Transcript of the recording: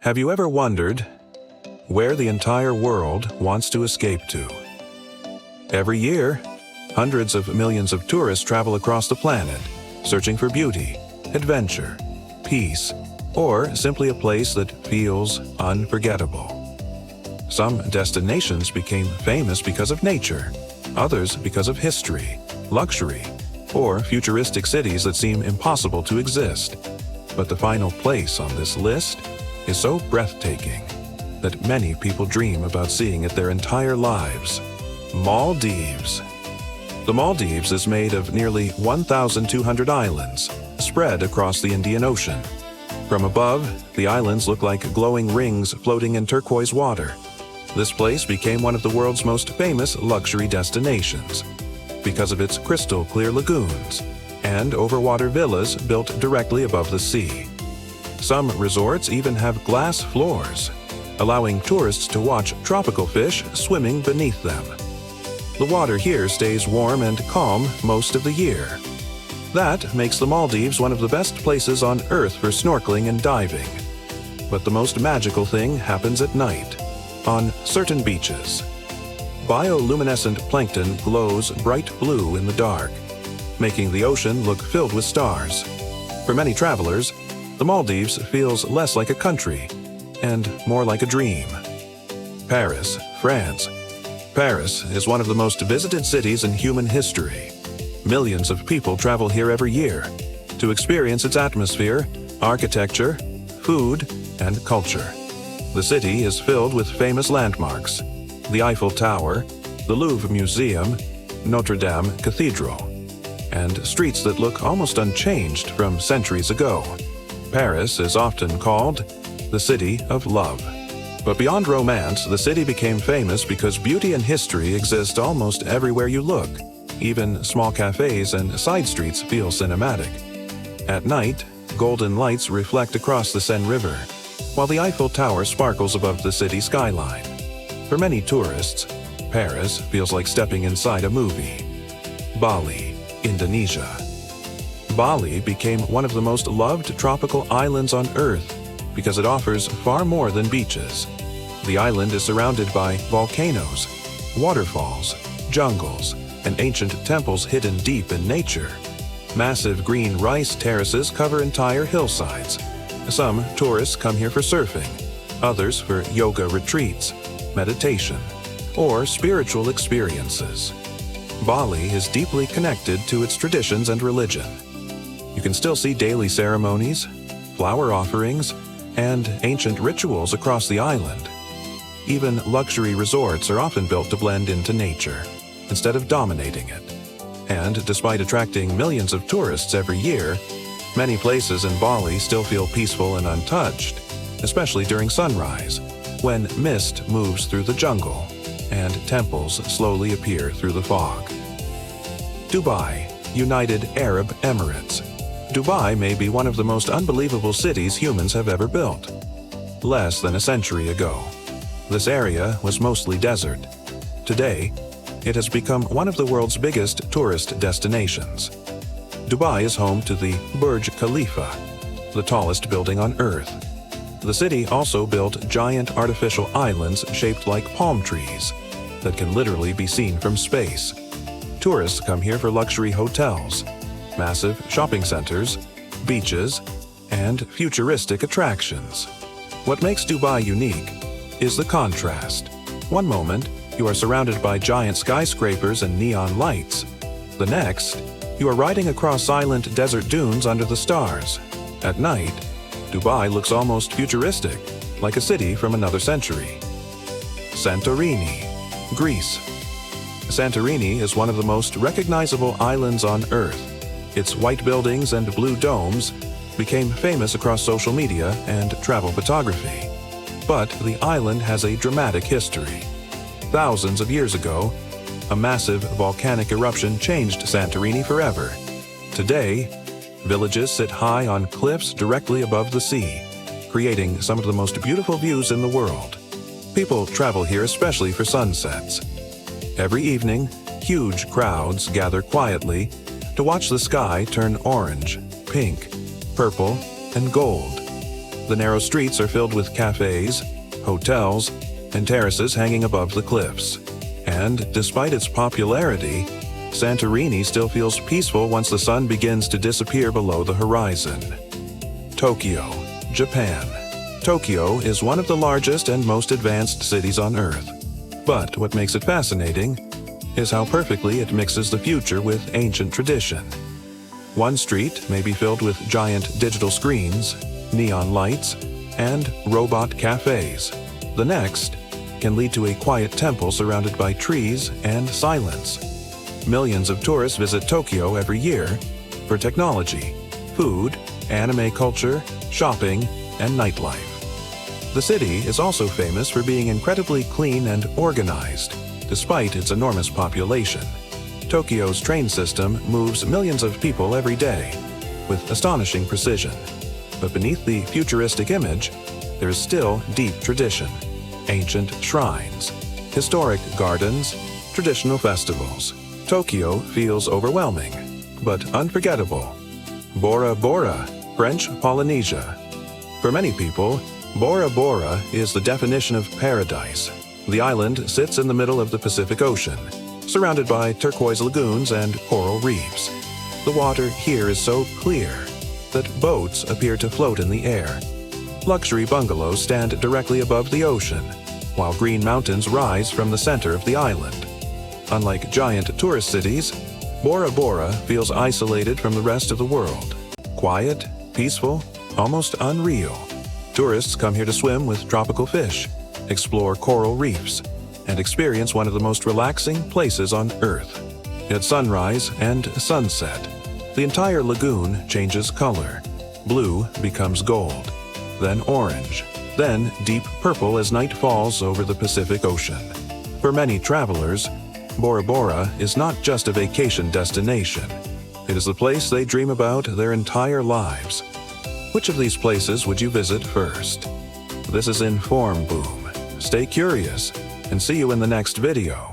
Have you ever wondered where the entire world wants to escape to? Every year, hundreds of millions of tourists travel across the planet, searching for beauty, adventure, peace, or simply a place that feels unforgettable. Some destinations became famous because of nature, others because of history, luxury, or futuristic cities that seem impossible to exist. But the final place on this list is so breathtaking that many people dream about seeing it their entire lives. Maldives. The Maldives is made of nearly 1,200 islands, spread across the Indian Ocean. From above, the islands look like glowing rings floating in turquoise water. This place became one of the world's most famous luxury destinations because of its crystal-clear lagoons and overwater villas built directly above the sea. Some resorts even have glass floors, allowing tourists to watch tropical fish swimming beneath them. The water here stays warm and calm most of the year. That makes the Maldives one of the best places on Earth for snorkeling and diving. But the most magical thing happens at night, on certain beaches. Bioluminescent plankton glows bright blue in the dark, making the ocean look filled with stars. For many travelers, the Maldives feels less like a country and more like a dream. Paris, France. Paris is one of the most visited cities in human history. Millions of people travel here every year to experience its atmosphere, architecture, food, and culture. The city is filled with famous landmarks: the Eiffel Tower, the Louvre Museum, Notre Dame Cathedral, and streets that look almost unchanged from centuries ago. Paris is often called the City of Love. But beyond romance, the city became famous because beauty and history exist almost everywhere you look. Even small cafes and side streets feel cinematic. At night, golden lights reflect across the Seine River, while the Eiffel Tower sparkles above the city skyline. For many tourists, Paris feels like stepping inside a movie. Bali, Indonesia. Bali became one of the most loved tropical islands on Earth because it offers far more than beaches. The island is surrounded by volcanoes, waterfalls, jungles, and ancient temples hidden deep in nature. Massive green rice terraces cover entire hillsides. Some tourists come here for surfing, others for yoga retreats, meditation, or spiritual experiences. Bali is deeply connected to its traditions and religion. You can still see daily ceremonies, flower offerings, and ancient rituals across the island. Even luxury resorts are often built to blend into nature, instead of dominating it. And despite attracting millions of tourists every year, many places in Bali still feel peaceful and untouched, especially during sunrise, when mist moves through the jungle and temples slowly appear through the fog. Dubai, United Arab Emirates. Dubai may be one of the most unbelievable cities humans have ever built. Less than a century ago, this area was mostly desert. Today, it has become one of the world's biggest tourist destinations. Dubai is home to the Burj Khalifa, the tallest building on Earth. The city also built giant artificial islands shaped like palm trees that can literally be seen from space. Tourists come here for luxury hotels, massive shopping centers, beaches, and futuristic attractions. What makes Dubai unique is the contrast. One moment, you are surrounded by giant skyscrapers and neon lights. The next, you are riding across silent desert dunes under the stars. At night, Dubai looks almost futuristic, like a city from another century. Santorini, Greece. Santorini is one of the most recognizable islands on Earth. Its white buildings and blue domes became famous across social media and travel photography. But the island has a dramatic history. Thousands of years ago, a massive volcanic eruption changed Santorini forever. Today, villages sit high on cliffs directly above the sea, creating some of the most beautiful views in the world. People travel here especially for sunsets. Every evening, huge crowds gather quietly to watch the sky turn orange, pink, purple, and gold. The narrow streets are filled with cafes, hotels, and terraces hanging above the cliffs. And despite its popularity, Santorini still feels peaceful once the sun begins to disappear below the horizon. Tokyo, Japan. Tokyo is one of the largest and most advanced cities on Earth. But what makes it fascinating is how perfectly it mixes the future with ancient tradition. One street may be filled with giant digital screens, neon lights, and robot cafes. The next can lead to a quiet temple surrounded by trees and silence. Millions of tourists visit Tokyo every year for technology, food, anime culture, shopping, and nightlife. The city is also famous for being incredibly clean and organized, despite its enormous population. Tokyo's train system moves millions of people every day, with astonishing precision. But beneath the futuristic image, there is still deep tradition. Ancient shrines, historic gardens, traditional festivals. Tokyo feels overwhelming, but unforgettable. Bora Bora, French Polynesia. For many people, Bora Bora is the definition of paradise. The island sits in the middle of the Pacific Ocean, surrounded by turquoise lagoons and coral reefs. The water here is so clear that boats appear to float in the air. Luxury bungalows stand directly above the ocean, while green mountains rise from the center of the island. Unlike giant tourist cities, Bora Bora feels isolated from the rest of the world. Quiet, peaceful, almost unreal. Tourists come here to swim with tropical fish, explore coral reefs, and experience one of the most relaxing places on Earth. At sunrise and sunset, the entire lagoon changes color. Blue becomes gold, then orange, then deep purple as night falls over the Pacific Ocean. For many travelers, Bora Bora is not just a vacation destination. It is the place they dream about their entire lives. Which of these places would you visit first? This is Informboom. Stay curious, and see you in the next video.